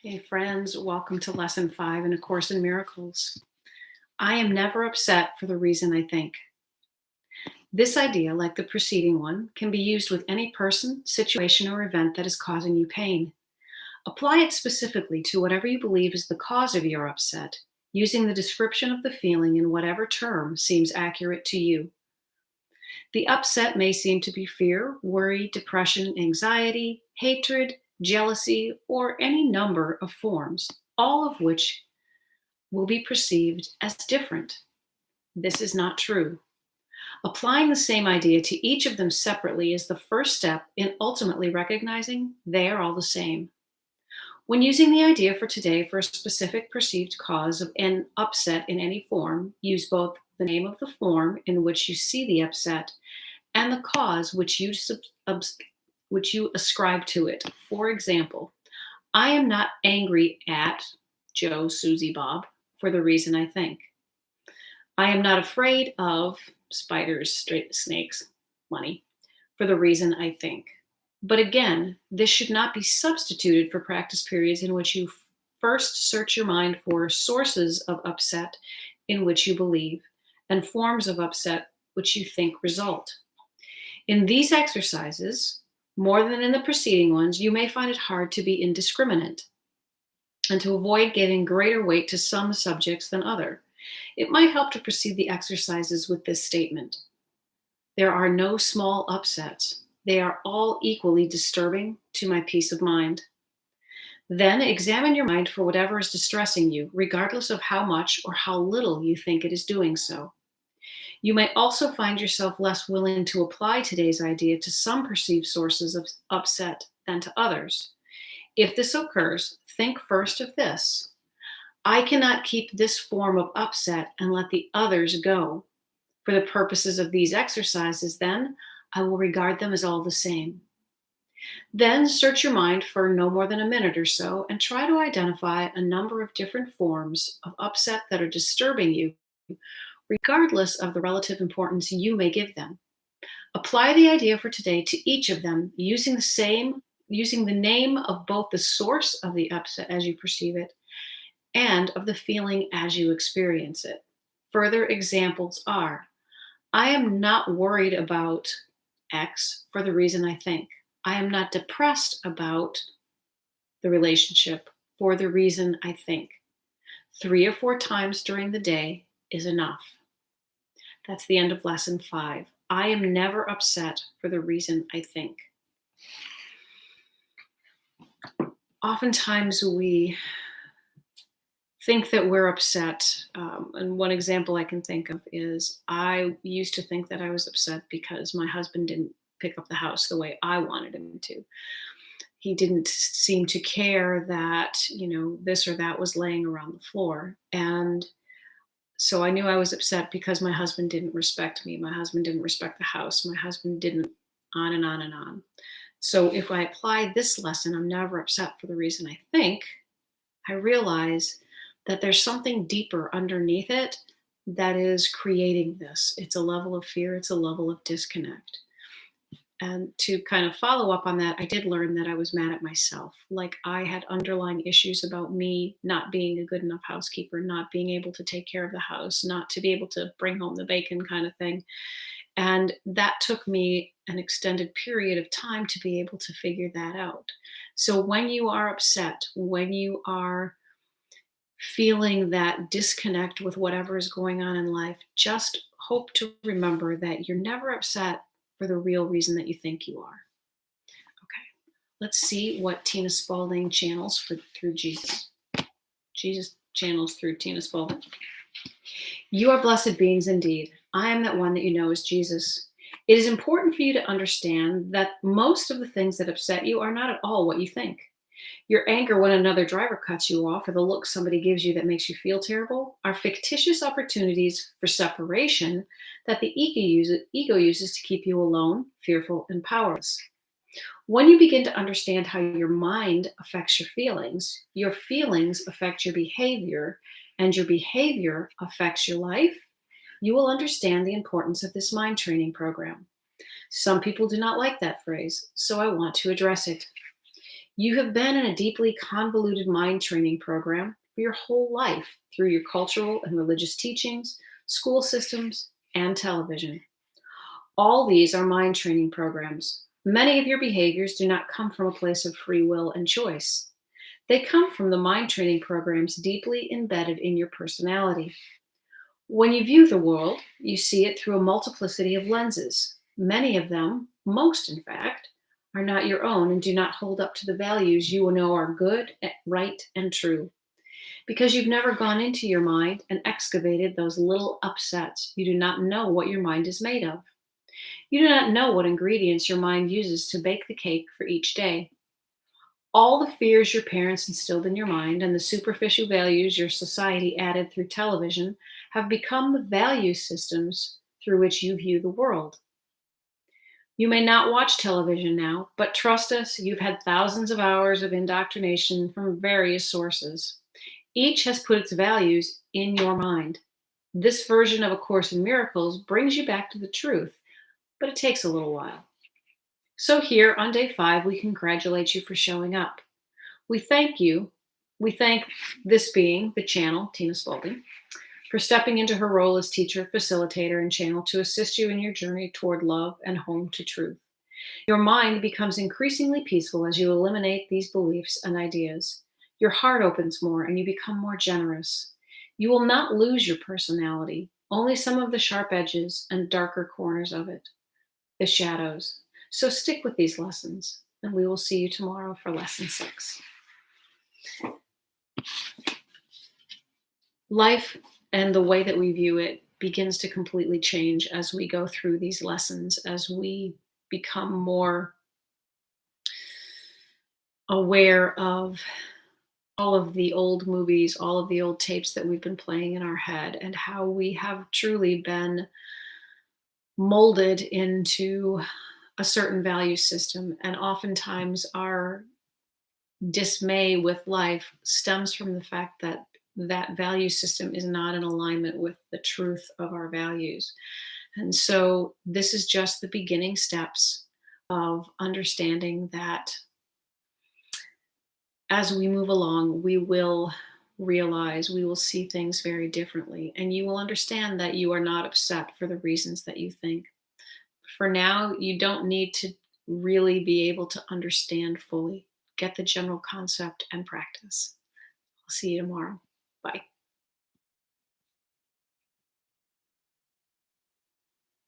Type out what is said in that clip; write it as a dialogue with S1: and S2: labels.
S1: Hey, friends, welcome to Lesson 5 in A Course in Miracles. I am never upset for the reason I think. This idea, like the preceding one, can be used with any person, situation, or event that is causing you pain. Apply it specifically to whatever you believe is the cause of your upset, using the description of the feeling in whatever term seems accurate to you. The upset may seem to be fear, worry, depression, anxiety, hatred, jealousy, or any number of forms, all of which will be perceived as different. This is not true. Applying the same idea to each of them separately is the first step in ultimately recognizing they are all the same. When using the idea for today for a specific perceived cause of an upset in any form, use both the name of the form in which you see the upset and the cause which you ascribe to it. For example, I am not angry at Joe, Susie, Bob for the reason I think. I am not afraid of spiders, snakes, money for the reason I think. But again, this should not be substituted for practice periods in which you first search your mind for sources of upset in which you believe and forms of upset which you think result. In these exercises, more than in the preceding ones, you may find it hard to be indiscriminate and to avoid giving greater weight to some subjects than other. It might help to proceed the exercises with this statement. There are no small upsets. They are all equally disturbing to my peace of mind. Then examine your mind for whatever is distressing you, regardless of how much or how little you think it is doing so. You may also find yourself less willing to apply today's idea to some perceived sources of upset than to others. If this occurs, think first of this. I cannot keep this form of upset and let the others go. For the purposes of these exercises, then, I will regard them as all the same. Then search your mind for no more than a minute or so and try to identify a number of different forms of upset that are disturbing you, regardless of the relative importance you may give them. Apply the idea for today to each of them using the name of both the source of the upset as you perceive it and of the feeling as you experience it. Further examples are, I am not worried about X for the reason I think. I am not depressed about the relationship for the reason I think. 3 or 4 times during the day is enough. That's the end of lesson 5. I am never upset for the reason I think. Oftentimes we think that we're upset. And one example I can think of is I used to think that I was upset because my husband didn't pick up the house the way I wanted him to. He didn't seem to care that, this or that was laying around the floor. And so I knew I was upset because my husband didn't respect me. My husband didn't respect the house. My husband didn't, on and on and on. So if I apply this lesson, I'm never upset for the reason I think, I realize that there's something deeper underneath it that is creating this. It's a level of fear, it's a level of disconnect. And to kind of follow up on that, I did learn that I was mad at myself. Like I had underlying issues about me not being a good enough housekeeper, not being able to take care of the house, not to be able to bring home the bacon kind of thing. And that took me an extended period of time to be able to figure that out. So when you are upset, when you are feeling that disconnect with whatever is going on in life, just hope to remember that you're never upset for the real reason that you think you are. Okay, let's see what Tina Spalding channels through Jesus. Jesus channels through Tina Spalding. You are blessed beings indeed. I am that one that you know as Jesus. It is important for you to understand that most of the things that upset you are not at all what you think. Your anger when another driver cuts you off or the look somebody gives you that makes you feel terrible are fictitious opportunities for separation that the ego uses to keep you alone, fearful, and powerless. When you begin to understand how your mind affects your feelings affect your behavior, and your behavior affects your life, you will understand the importance of this mind training program. Some people do not like that phrase, so I want to address it. You have been in a deeply convoluted mind training program for your whole life through your cultural and religious teachings, school systems, and television. All these are mind training programs. Many of your behaviors do not come from a place of free will and choice. They come from the mind training programs deeply embedded in your personality. When you view the world, you see it through a multiplicity of lenses. Many of them, most in fact, are not your own and do not hold up to the values you know are good, right, and true. Because you've never gone into your mind and excavated those little upsets, you do not know what your mind is made of. You do not know what ingredients your mind uses to bake the cake for each day. All the fears your parents instilled in your mind and the superficial values your society added through television have become the value systems through which you view the world. You may not watch television now, but trust us, you've had thousands of hours of indoctrination from various sources. Each has put its values in your mind. This version of A Course in Miracles brings you back to the truth, but it takes a little while. So, here on day 5, we congratulate you for showing up. We thank you. We thank this being, the channel, Tina Spalding, for stepping into her role as teacher, facilitator, and channel to assist you in your journey toward love and home to truth. Your mind becomes increasingly peaceful as you eliminate these beliefs and ideas. Your heart opens more and you become more generous. You will not lose your personality, only some of the sharp edges and darker corners of it, the shadows. So stick with these lessons, and we will see you tomorrow for lesson 6. Life and the way that we view it begins to completely change as we go through these lessons, as we become more aware of all of the old movies, all of the old tapes that we've been playing in our head, and how we have truly been molded into a certain value system. And oftentimes our dismay with life stems from the fact that that value system is not in alignment with the truth of our values. And so this is just the beginning steps of understanding that as we move along, we will realize, we will see things very differently, and you will understand that you are not upset for the reasons that you think. For now, you don't need to really be able to understand fully. Get the general concept and practice. I'll see you tomorrow. Bye.